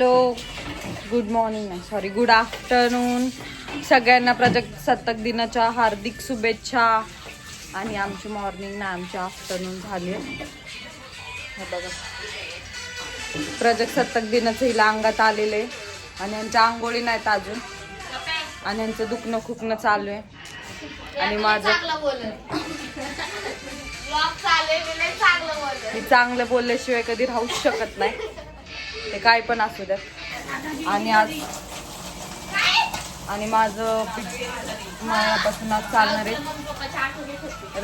Hello, good morning नाही sorry good afternoon. सगळ्यांना प्रजासत्ताक दिनाच्या हार्दिक शुभेच्छा. आणि आमची मॉर्निंग ना आमची आफ्टरनून झाली आहे. बघा प्रजासत्ताक दिनाचं हिला अंगात आलेलं आहे आणि यांच्या आंघोळी नाहीत अजून आणि यांचं दुखणं खुपणं चालू आहे. आणि माझं मी चांगलं बोलल्याशिवाय कधी राहूच शकत नाही, ते काय पण असू द्यात. आणि आज आणि माझं महिन्यापासून आज चालणार आहे.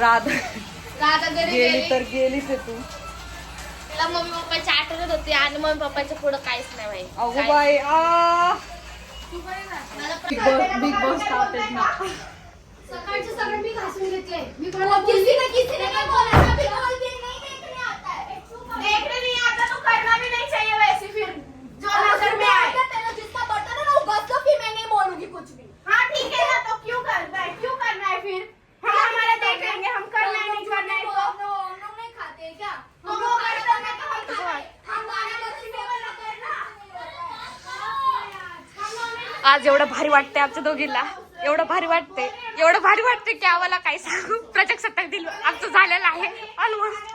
राधा गेली तर गेलीच आहे तू. तिला मम्मी पप्पाची आठवण होती आणि मम्मी पप्पाच्या पुढं काहीच नाही बाई. अगो बाई बिग बॉस स्टार्टेड ना. सकाळचे सगळे मी घासून घेतले. मी कोणाला किसी ने काय बोला ना, भी बोल के नहीं देखने आता है. देखने नहीं आता तो करना भी नहीं चाहिए वैसे. फिर जो नजर में आए तेरा जिसका बटन है ना वो बस दो, फिर मैं नहीं बोलूंगी कुछ भी. हां ठीक है ना, तो क्यों करना है, क्यों करना है फिर. हम हमारा देखेंगे, हम करना है नहीं करना है तो हम लोग नहीं खाते हैं क्या. हम लोग करते हैं तो हम खाते हैं. हम गाना बच्ची फेवल करना. आज एवढं भारी वाटतंय आमच्या दोघीला. एवढं भारी वाटते की आम्हाला काय सांगू. प्रजासत्ताक दिन आमचं झालेलं आहे ऑलमोस्ट.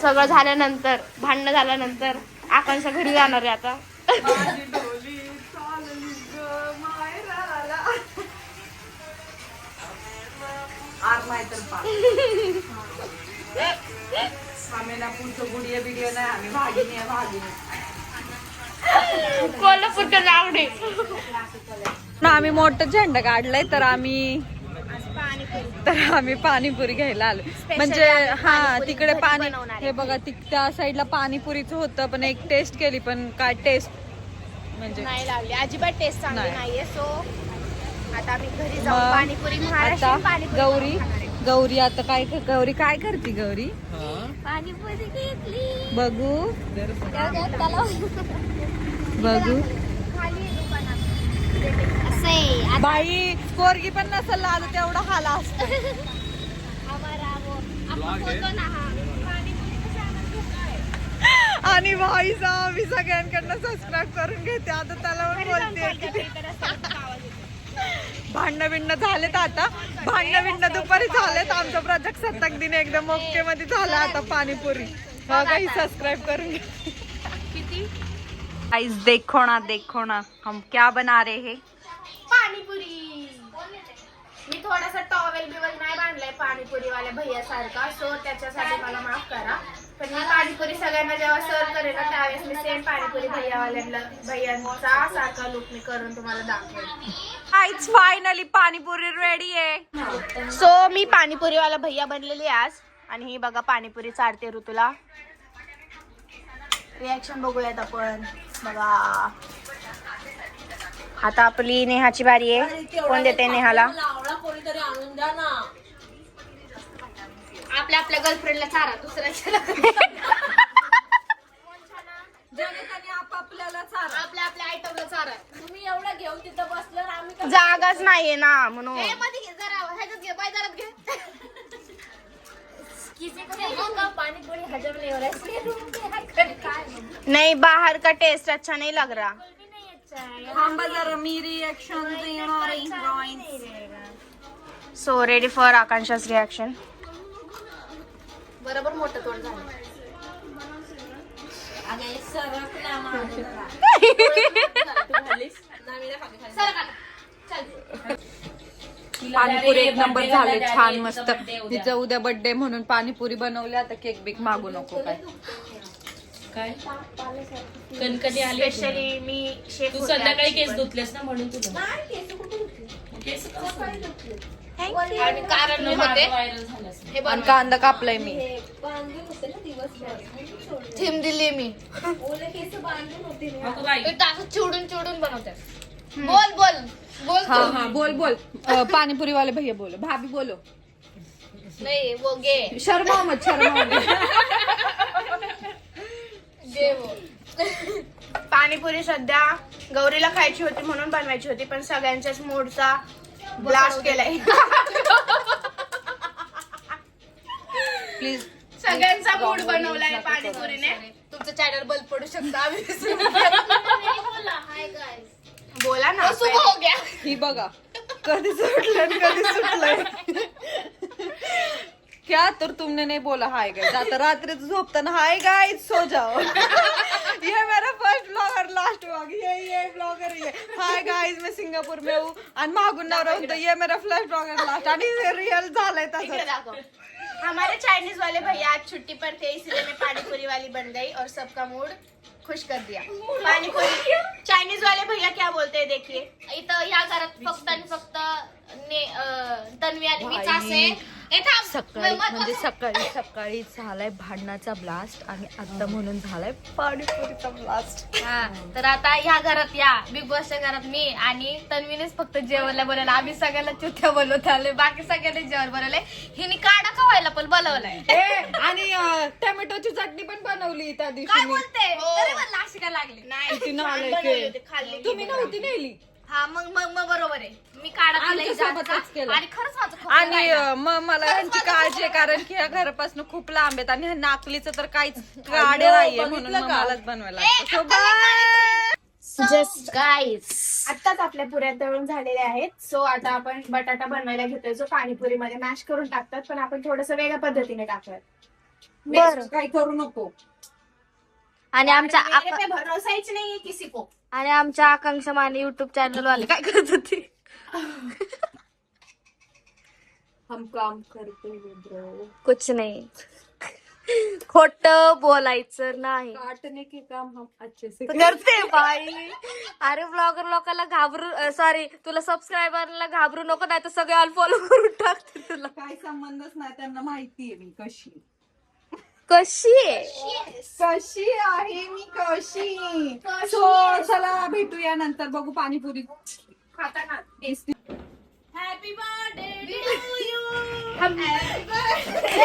सगळं झाल्यानंतर भांडणं झाल्यानंतर आकांक्षा घरी जाणार आहे आता. कोल्हापूरच्या लावडे ना आम्ही मोठं झेंडा काढलाय तर आम्ही पाणीपुरी घ्यायला आलो. म्हणजे हा तिकडे पाणी हे बघा त्या साईडला पाणीपुरीच होतं, पण एक टेस्ट केली पण काय टेस्ट म्हणजे नाही लागली अजिबात. टेस्ट चांगली नाही. नाहीये. सो आता आम्ही घरी जाऊ पाणीपुरी आता महाराष्ट्रीयन पाणीपुरी गौरी आता काय करते गौरी. पाणीपुरी घेतली. बघू असे बाई पोरगी पण नसेल आलं तेवढा हाला असतो. आणि भाई मी सगळ्यांकडनं सबस्क्राईब करून घेते. आता त्याला पण बोलते भांडणं झालेत. आता भांडणं दुपारी झालेत. आमचा प्रजासत्ताक दिन एकदम ओके मध्ये झाला. आता पाणीपुरी काही सबस्क्राईब करून घे. किती गाइस देखो ना हम क्या बना रहे हैं. पाणीपुरी. मी थोडासा टॉवेल बिवल नाही बांधलाय पाणीपुरी वाल्या भैया सारखा. सो त्याच्यासाठी मला माफ करा. पण मी पाणीपुरी सगळ्यांना जेव्हा सर्व करेल ना त्यावेळेस मी सेम पाणीपुरी भैयांचा सारखा लुक मी करून तुम्हाला दाखवेल. गाइस फायनली पाणीपुरी रेडी आहे. सो मी पाणीपुरीवाला भैया बनलेली आज. आणि ही बघा पाणीपुरी चालते ऋतूला. रिॲक्शन बघूयात आपण. बघा आता आपली नेहाची बारी आहे. कोण देते नेहाला. आपल्या गर्लफ्रेंडला चारा दुसऱ्याच्या आपल्या आयटमला चारा. तुम्ही एवढं घेऊन तिथं बसलं आम्ही जागाच नाहीये ना म्हणून. नहीं बाहर का टेस्ट अच्छा नहीं लग रहा. So ready for Akanksha's reaction. बरोबर मोठं तोंड झालं. पाणीपुरी एक नंबर झाले छान मस्त. तिचं उद्या बर्थडे म्हणून पाणीपुरी बनवली. आता केक बिक मागू नको काय कणकणी आली. स्पेशली मी शेफ तू संध्याकाळी केस धुतलेस ना म्हणून तुला आणि कारण मी होते हे आणि कांदा कापलाय मी. थीम दिली मी. बाई चिडून बनवते. बोल बोल बोल हा हा बोल पाणीपुरी वाले भैया बोलो. भाभी बोलो. नहीं वो गे शर्मा मत गे वो पाणीपुरी सध्या गौरीला खायची होती म्हणून बनवायची होती, पण सगळ्यांच्याच मूडचा ब्लास्ट केलाय. प्लीज सगळ्यांचा मूड बनवलाय पाणीपुरीने. तुमचं चॅनल बंद पडू शकतं आम्ही बोला ना. हो गया. ही बघा कधी सुटलं आणि कधी सुटलंय. क्या तर तुमने नहीं बोला हाय गाइस. आता रात्री झोपताना हाय गाइस सो जाओ. ये मेरा फर्स्ट ब्लॉगर लास्ट व्लॉग. ये ब्लॉगर ये हाय गाइस मैं सिंगापुर में हूँ आणि मागून नाव होतं ये मेरा फर्स्ट ब्लॉगर लास्ट आणि रिअल झालंय इकडे तसं. दाखव. हमारे चाइनीज वाले भैया आज छुट्टी पर थे, इसलिए मैं पानीपुरी वाली बन गई और सबका मूड खुश कर दिया. पानीपुरी चाइनीज वाले भैया क्या बोलते हैं देखिए. इथं या घरात फक्त आणि फक्त तन्वी आणि मीच असे. सकाळी म्हणजे सकाळी झालाय भांडणाचा ब्लास्ट आणि आता म्हणून झालाय पाणीपुरीचा ब्लास्ट. हा तर आता ह्या घरात या बिग बॉसच्या घरात मी आणि तन्वीनेच फक्त जेवणला बनवलं. आम्ही सगळ्याला चुथ्या बनवत आलोय, बाकी सगळ्यांनी जेवण बनवलंय. हिने काढा खवायला पण बोलवलाय आणि टोमॅटोची चटणी पण बनवली त्या काय दिवशी मी. बोलते तरी म्हणलं अशी काय लागली. नाही किती नालायक बनवली आहे. होती, खाल्ली. तुम्ही नव्हती नेली हा मग बरोबर आहे. मी काढा आमच्या केलंय सोबतच जास्त. केलं. आणि खरंच माझं खोकला आणि राहिला. मग मला ह्यांची काळजी आहे कारण की ह्या घरापासून खूप लांब आहेत आणि ह्या नाकलीचं तर काहीच गाड्या नाहीये म्हणून मग मलाच बनवायला लागतं. So bye. जस्ट गाईस आत्ताच आपल्या पुऱ्या तळून झालेल्या आहेत. सो आता आपण बटाटा बनवायला घेतोय जो पाणीपुरी मध्ये मॅश करून टाकतात, पण आपण थोडस वेगळ्या पद्धतीने टाकूयात. बरं. काही करू नको. आणि आमच्या मेरे पे भरोसा हीच नाहीये किसी को. आणि आमच्या आकांक्षा माने युट्यूब चॅनल वाले काय करत होती. हम काम करते ब्रो. कुछ नाही, खोट बोलायचं नाही. काटने के काम हम अच्छे से करते बाई. अरे ब्लॉगर लोकांना घाबरू सॉरी तुला सबस्क्रायबरला घाबरू नको, नाही तर सगळे अनफॉलो करून टाकते तुला. काही संबंधच नाही, त्यांना माहितीये मी कशी कशी आहे. कशी आहे मी कशी. सो चला भेटूया नंतर, बघू पाणीपुरी खाताना tasty. Happy birthday to you. Happy birthday.